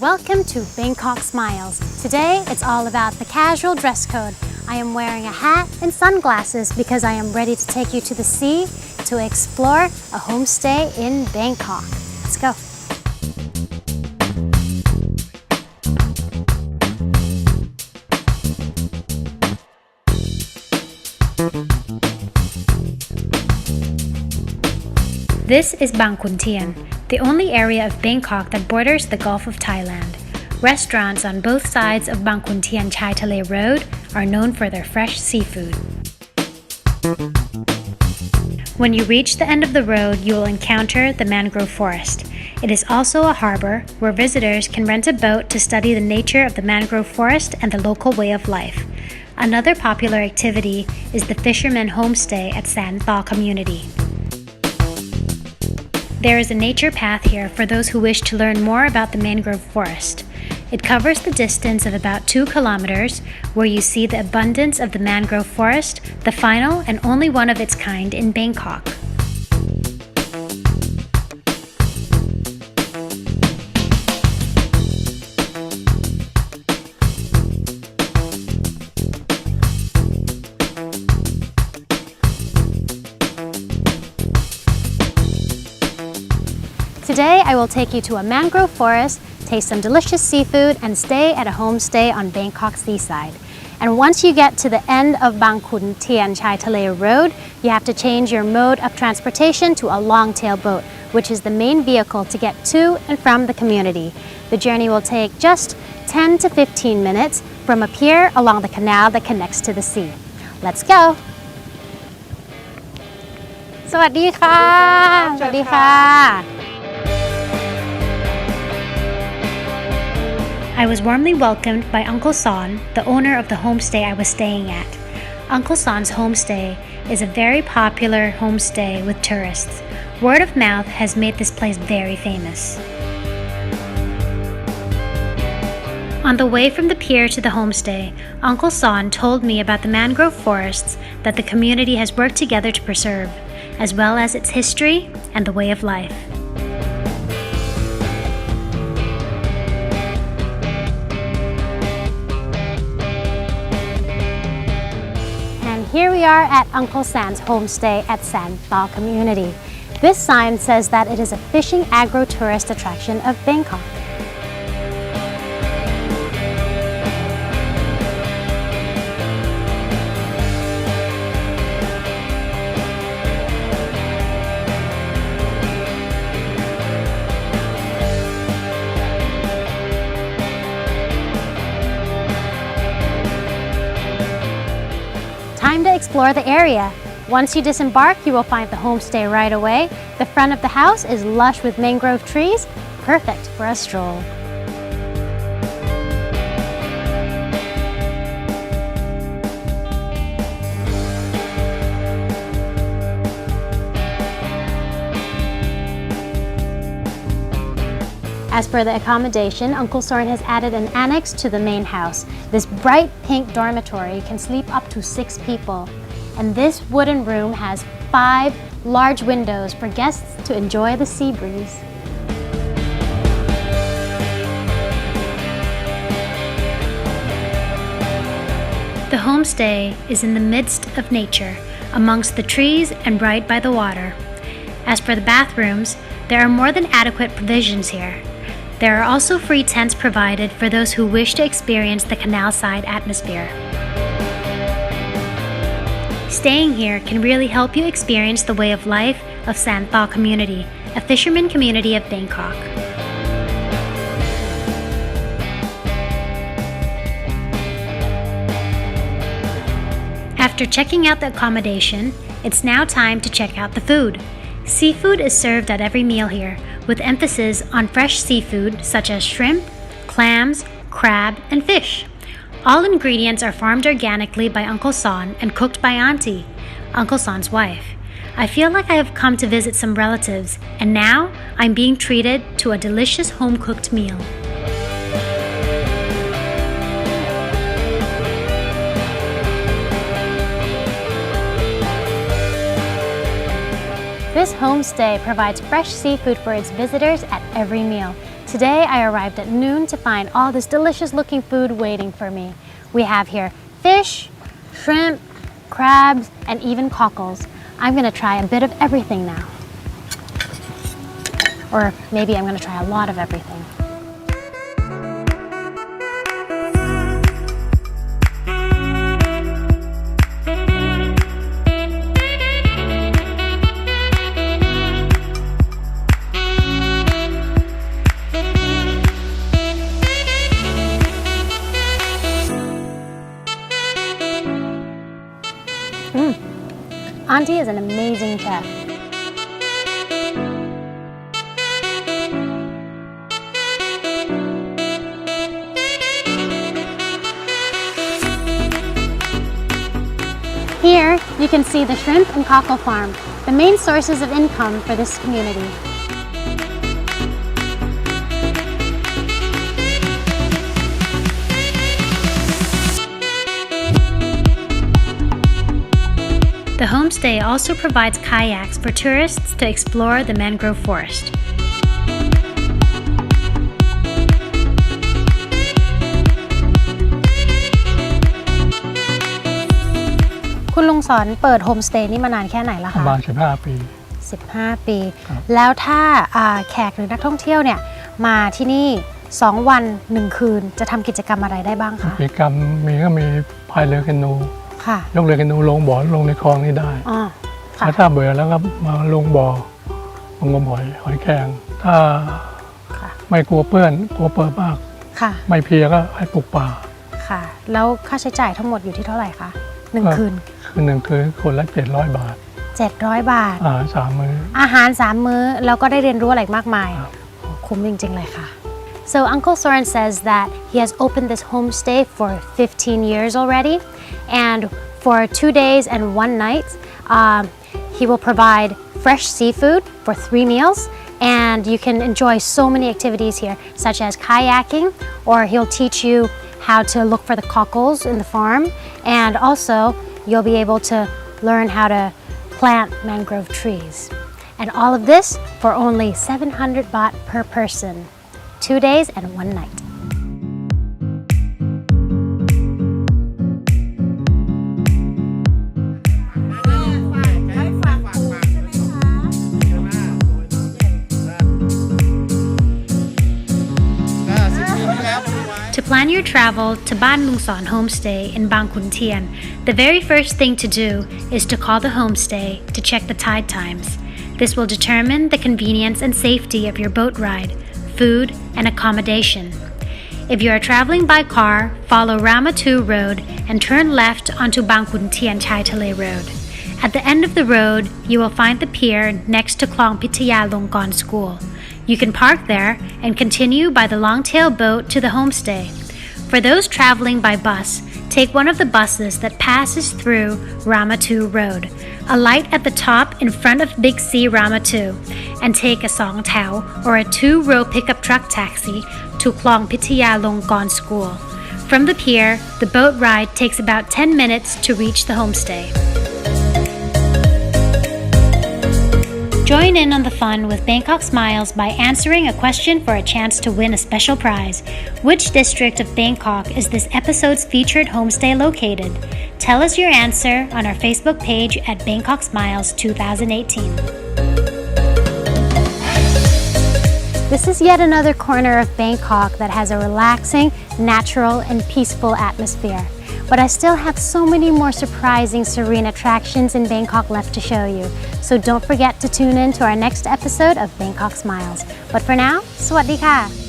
Welcome to Bangkok Smiles. Today, it's all about the casual dress code. I am wearing a hat and sunglasses because I am ready to take you to the sea to explore a homestay in Bangkok. Let's go. This is Bang Khun Tien, the only area of Bangkok that borders the Gulf of Thailand. Restaurants on both sides of Bang Khun Tien Chai Thale Road are known for their fresh seafood. When you reach the end of the road, you will encounter the mangrove forest. It is also a harbor where visitors can rent a boat to study the nature of the mangrove forest and the local way of life. Another popular activity is the fisherman homestay at San Thaw community. There is a nature path here for those who wish to learn more about the mangrove forest. It covers the distance of about 2 kilometers, where you see the abundance of the mangrove forest, the final and only one of its kind in Bangkok. Today, I will take you to a mangrove forest, taste some delicious seafood, and stay at a homestay on Bangkok's seaside. And once you get to the end of Bang Khun Tien Chai Thale Road, you have to change your mode of transportation to a long-tail boat, which is the main vehicle to get to and from the community. The journey will take just 10 to 15 minutes from a pier along the canal that connects to the sea. Let's go! สวัสดีค่ะ สวัสดีค่ะ I was warmly welcomed by Uncle Son, the owner of the homestay I was staying at. Uncle Son's homestay is a very popular homestay with tourists. Word of mouth has made this place very famous. On the way from the pier to the homestay, Uncle Son told me about the mangrove forests that the community has worked together to preserve, as well as its history and the way of life. Here we are at Uncle San's homestay at San Thaw community. This sign says that it is a fishing agro-tourist attraction of Bangkok. Time to explore the area. Once you disembark, you will find the homestay right away. The front of the house is lush with mangrove trees, perfect for a stroll. As for the accommodation, Uncle Soren has added an annex to the main house. This bright pink dormitory can sleep up to 6 people. And this wooden room has 5 large windows for guests to enjoy the sea breeze. The homestay is in the midst of nature, amongst the trees and right by the water. As for the bathrooms, there are more than adequate provisions here. There are also free tents provided for those who wish to experience the canal-side atmosphere. Staying here can really help you experience the way of life of San Thaw community, a fisherman community of Bangkok. After checking out the accommodation, it's now time to check out the food. Seafood is served at every meal here, with emphasis on fresh seafood such as shrimp, clams, crab, and fish. All ingredients are farmed organically by Uncle Son and cooked by Auntie, Uncle Son's wife. I feel like I have come to visit some relatives, and now I'm being treated to a delicious home-cooked meal. This homestay provides fresh seafood for its visitors at every meal. Today I arrived at noon to find all this delicious looking food waiting for me. We have here fish, shrimp, crabs, and even cockles. I'm gonna try a bit of everything now. Or maybe I'm gonna try a lot of everything. Auntie is an amazing chef. Here, you can see the shrimp and cockle farm, the main sources of income for this community. The homestay also provides kayaks for tourists to explore the mangrove forest. คุณลุงสอนเปิดโฮมสเตย์นี่มานานแค่ไหนแล้วคะประมาณ15 ปี15 ปีแล้วถ้าแขกหรือนักท่องเที่ยวเนี่ยมาที่นี่2 วัน 1 คืนจะทำกิจกรรมอะไรได้บ้างคะกิจกรรมมีพายเรือแคนูยกเรือแคนูลงบ่อลงในคลองนี่ได้ถ้าเบื่อแล้วก็มาลงบ่องมหอยแครงถ้าไม่กลัวเปื้อนมากไม่เพลียก็ให้ปลูกป่าค่ะแล้วค่าใช้จ่ายทั้งหมดอยู่ที่เท่าไหร่คะ1 คืน1 คืนคนละ700 บาท700 บาท3 มื้ออาหาร3 มื้อแล้วก็ได้เรียนรู้อะไรมากมายคุ้มจริงๆเลยค่ะ So Uncle Soren says that he has opened this homestay for 15 years already and for 2 days and 1 night he will provide fresh seafood for 3 meals and you can enjoy so many activities here such as kayaking or he'll teach you how to look for the cockles in the farm and also you'll be able to learn how to plant mangrove trees and all of this for only 700 baht per person 2 days and 1 night To plan your travel to Ban Lung Son Homestay in Bang Khun Tien, the very first thing to do is to call the homestay to check the tide times. This will determine the convenience and safety of your boat ride, food, and accommodation. If you are traveling by car, follow Rama 2 Road and turn left onto Bang Khun Tien Chai Thale Road. At the end of the road, you will find the pier next to Klong Pitaya Longkorn School. You can park there and continue by the long-tail boat to the homestay. For those traveling by bus, take one of the buses that passes through Rama 2 Road. Alight at the top in front of Big C Rama 2 and take a Song Tao or a 2-row pickup truck taxi to Klong Pitaya Longkorn School. From the pier, the boat ride takes about 10 minutes to reach the homestay. Join in on the fun with Bangkok Smiles by answering a question for a chance to win a special prize. Which district of Bangkok is this episode's featured homestay located? Tell us your answer on our Facebook page at Bangkok Smiles 2018. This is yet another corner of Bangkok that has a relaxing, natural, and peaceful atmosphere. But I still have so many more surprising, serene attractions in Bangkok left to show you. So don't forget to tune in to our next episode of Bangkok Smiles. But for now, สวัสดีค่ะ